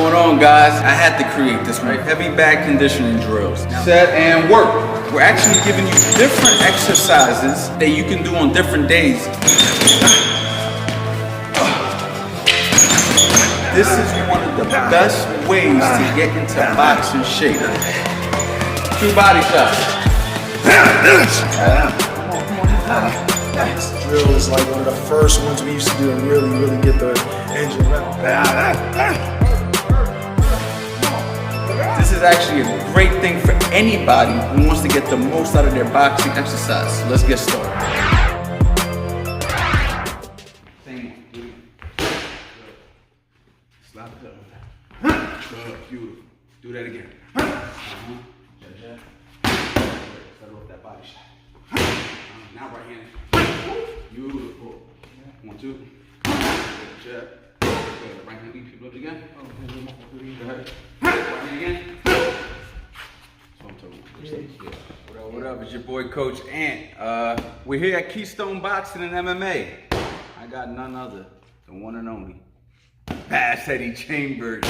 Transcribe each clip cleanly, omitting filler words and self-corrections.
going on, guys? I had to create this, right? Heavy back conditioning drills. Set and work. We're actually giving you different exercises that you can do on different days. This is one of the best ways to get into boxing shape. 2 body shots. This drill is like one of the first ones we used to do and really get the engine running. This is actually a great thing for anybody who wants to get the most out of their boxing exercise. So let's get started. Same one. Slap it up. Good, beautiful. Do that again. Start off that body shot. Now right hand. Beautiful. 1, 2. Good jab. Good. Right hand lead people up again. Go ahead. Right hand again. That's what I'm talking about. What up? It's your boy Coach Ant. We're here at Keystone Boxing and MMA. I got none other than one and only Fast Eddie Chambers.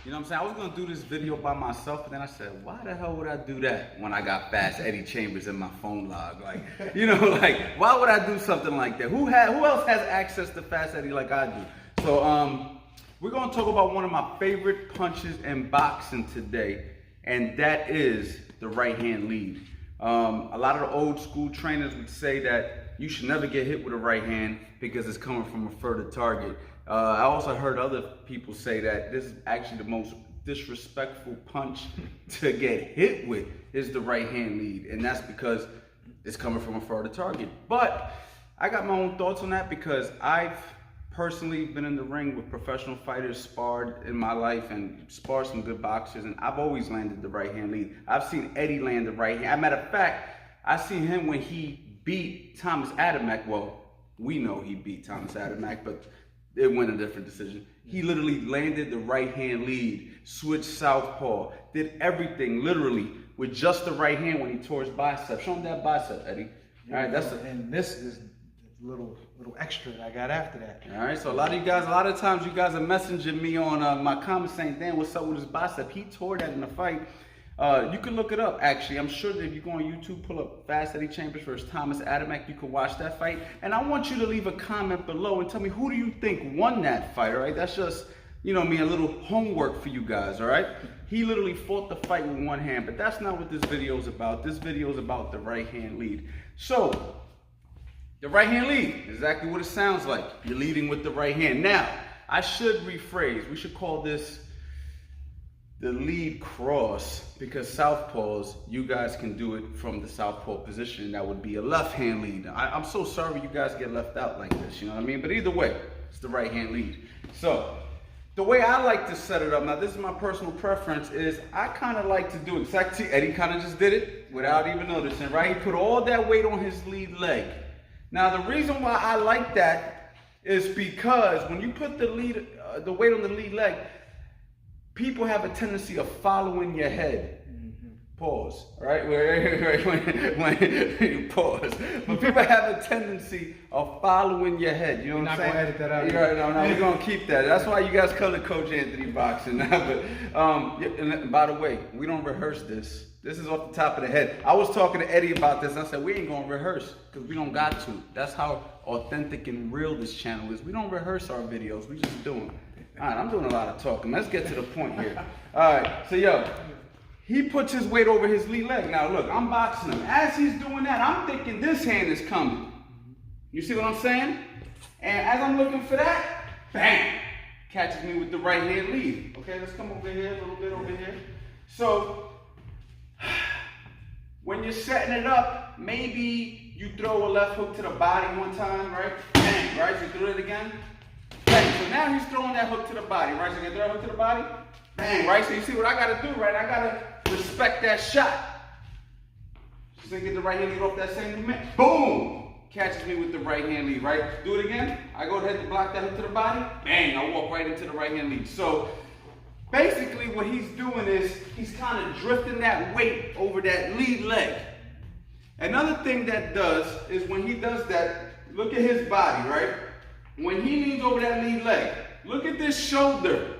You know what I'm saying? I was gonna do this video by myself, but then I said, why the hell would I do that when I got Fast Eddie Chambers in my phone log? Like, you know, like, why would I do something like that? Who else has access to Fast Eddie like I do? So, we're gonna talk about one of my favorite punches in boxing today, and that is the right hand lead. A lot of the old school trainers would say that you should never get hit with a right hand because it's coming from a further target. I also heard other people say that this is actually the most disrespectful punch to get hit with is the right hand lead, and that's because it's coming from a further target. But I got my own thoughts on that because I've personally been in the ring with professional fighters, sparred in my life, and sparred some good boxers, and I've always landed the right hand lead. I've seen Eddie land the right hand. As a matter of fact, I seen him when he beat Thomas Adamek. Well, we know he beat Thomas Adamek, but it went a different decision. He literally landed the right hand lead, switched southpaw, did everything literally with just the right hand when he tore his bicep. Show him that bicep, Eddie. All right, and this is a little extra that I got after that. All right, so a lot of times you guys are messaging me on my comments saying, "Dan, what's up with his bicep?" He tore that in the fight. You can look it up, actually. I'm sure that if you go on YouTube, pull up Fast Eddie Chambers versus Thomas Adamek, you can watch that fight. And I want you to leave a comment below and tell me, who do you think won that fight, all right? That's just, you know me, a little homework for you guys, all right? He literally fought the fight with one hand, but that's not what this video is about. This video is about the right hand lead. So, the right hand lead, exactly what it sounds like. You're leading with the right hand. Now, I should rephrase. We should call this the lead cross, because southpaws, you guys can do it from the southpaw position. That would be a left hand lead. I'm so sorry you guys get left out like this, you know what I mean? But either way, it's the right hand lead. So the way I like to set it up, now this is my personal preference, is I kind of like to do exactly, Eddie kind of just did it without even noticing, right? He put all that weight on his lead leg. Now the reason why I like that is because when you put the weight on the lead leg, people have a tendency of following your head. Pause. All right? When pause. But people have a tendency of following your head. You know what I'm saying? We're not going to edit that out. Right, no, we're going to keep that. That's why you guys call it Coach Anthony Boxing now. But and by the way, we don't rehearse this. This is off the top of the head. I was talking to Eddie about this, and I said, we ain't going to rehearse because we don't got to. That's how authentic and real this channel is. We don't rehearse our videos. We just do them. All right, I'm doing a lot of talking. Let's get to the point here. All right, so yo, he puts his weight over his lead leg. Now look, I'm boxing him. As he's doing that, I'm thinking this hand is coming. You see what I'm saying? And as I'm looking for that, bang, catches me with the right hand lead. Okay, let's come over here, a little bit over here. So, when you're setting it up, maybe you throw a left hook to the body one time, right? Bang, right? So you throw it again. Bang. So now he's throwing that hook to the body, right? So you throw a hook to the body. Bang, right? So you see what I gotta do, right? I gotta respect that shot. Just get the right hand lead off that same movement. Boom! Catches me with the right hand lead, right? Do it again. I go ahead to block that hook to the body. Bang! I walk right into the right hand lead. So basically what he's doing is he's kind of drifting that weight over that lead leg. Another thing that does is when he does that, look at his body, right? When he leans over that lead leg, look at this shoulder.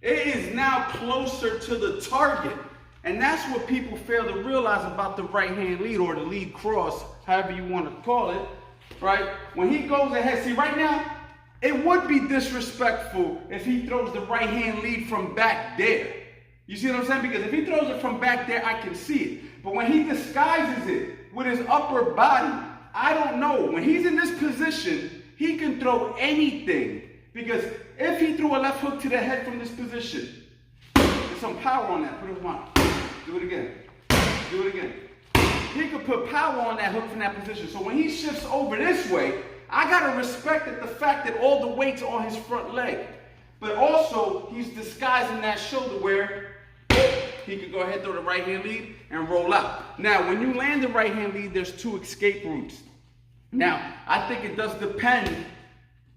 It is now closer to the target. And that's what people fail to realize about the right hand lead, or the lead cross, however you want to call it, right? When he goes ahead, see right now, it would be disrespectful if he throws the right hand lead from back there. You see what I'm saying? Because if he throws it from back there, I can see it. But when he disguises it with his upper body, I don't know. When he's in this position, he can throw anything. Because if he threw a left hook to the head from this position, there's some power on that. Put it on. Do it again. Do it again. He could put power on that hook from that position. So when he shifts over this way, I gotta respect the fact that all the weight's on his front leg. But also, he's disguising that shoulder where he could go ahead, throw the right hand lead, and roll out. Now, when you land the right hand lead, there's 2 escape routes. Now, I think it does depend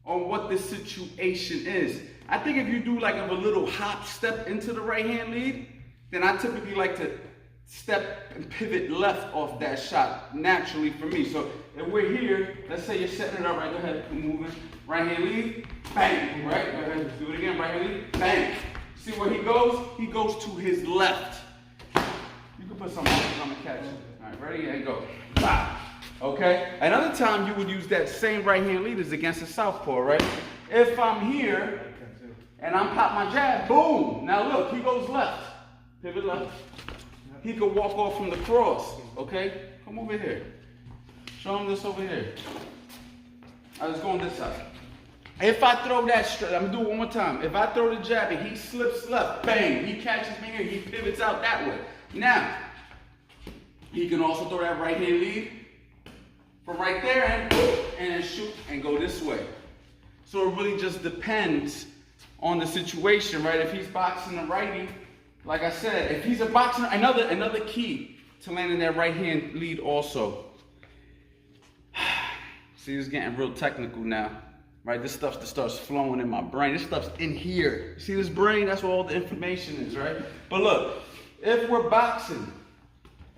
on what the situation is. I think if you do like a little hop step into the right hand lead, then I typically like to step and pivot left off that shot naturally for me. So if we're here, let's say you're setting it up, right? Go ahead, keep moving. Right hand lead, bang, right? Go ahead, let's do it again. Right hand lead, bang. See where he goes? He goes to his left. You can put some on the catch. All right, ready? And go. Bah. Okay? Another time you would use that same right hand lead is against a southpaw, right? If I'm here and I'm pop my jab, boom. Now look, he goes left. Pivot left. He could walk off from the cross, okay? Come over here. Show him this over here. I was going this side. If I throw that straight, I'm gonna do it one more time. If I throw the jab and he slips left, bang, he catches me here, he pivots out that way. Now, he can also throw that right hand lead from right there and shoot and go this way. So it really just depends on the situation, right? If he's boxing a righty, like I said, if he's a boxer, another key to landing that right hand lead also. See, it's getting real technical now, right? This stuff that starts flowing in my brain. This stuff's in here. See this brain? That's where all the information is, right? But look, if we're boxing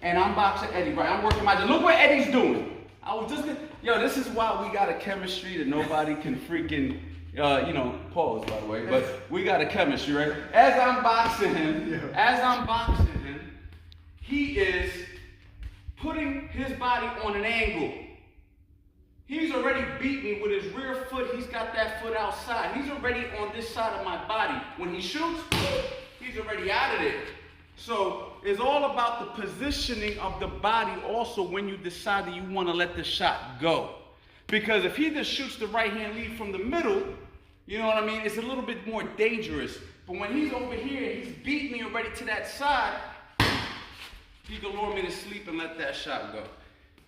and I'm boxing Eddie, right? I'm working my, look what Eddie's doing. I was just, yo, this is why we got a chemistry that nobody can freaking, pause by the way, but we got a chemistry, right? As I'm boxing him, he is putting his body on an angle. He's already beat me with his rear foot. He's got that foot outside. He's already on this side of my body. When he shoots, he's already out of there. So it's all about the positioning of the body also when you decide that you want to let the shot go. Because if he just shoots the right hand lead from the middle, you know what I mean? It's a little bit more dangerous. But when he's over here, he's beat me already to that side, he can lure me to sleep and let that shot go.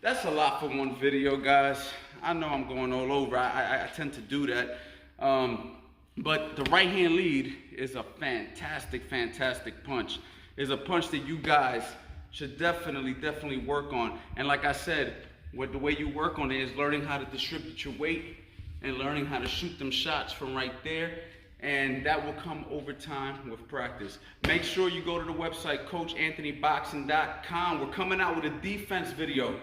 That's a lot for one video, guys. I know I'm going all over. I tend to do that. But the right hand lead is a fantastic, fantastic punch. It's a punch that you guys should definitely work on. And like I said, the way you work on it is learning how to distribute your weight and learning how to shoot them shots from right there. And that will come over time with practice. Make sure you go to the website, coachanthonyboxing.com. We're coming out with a defense video.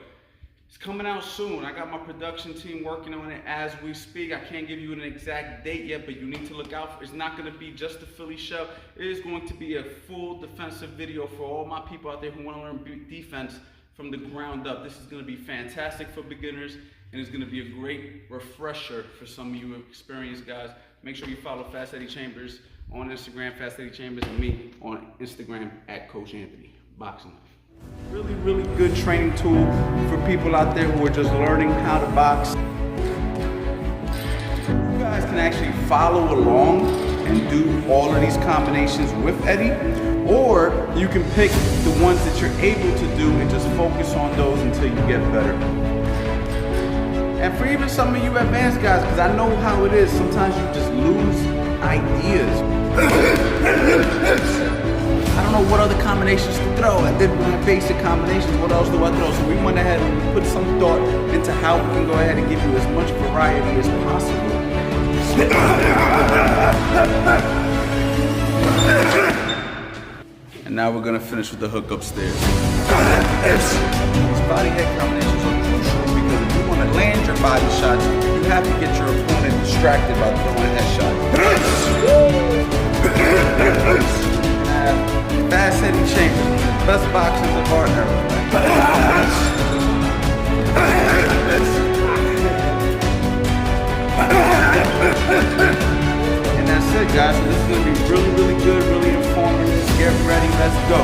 It's coming out soon. I got my production team working on it as we speak. I can't give you an exact date yet, but you need to look out for it. It's not going to be just a Philly shove. It is going to be a full defensive video for all my people out there who want to learn defense from the ground up. This is going to be fantastic for beginners, and it's going to be a great refresher for some of you experienced guys. Make sure you follow Fast Eddie Chambers on Instagram, Fast Eddie Chambers, and me on Instagram at Coach Anthony Boxing. Really good training tool for people out there who are just learning how to box. You guys can actually follow along and do all of these combinations with Eddie, or you can pick the ones that you're able to do and just focus on those until you get better. And for even some of you advanced guys, because I know how it is, sometimes you just lose ideas. I don't know what other combinations to throw. I did my basic combinations. What else do I throw? So we went ahead and put some thought into how we can go ahead and give you as much variety as possible. And now we're going to finish with the hook upstairs. These body head combinations are crucial because if you want to land your body shots, you have to get your opponent distracted by throwing a headshot. best boxers of our era. And that's it, guys. So this is gonna be really, really good, really informative. Just get ready. Let's go.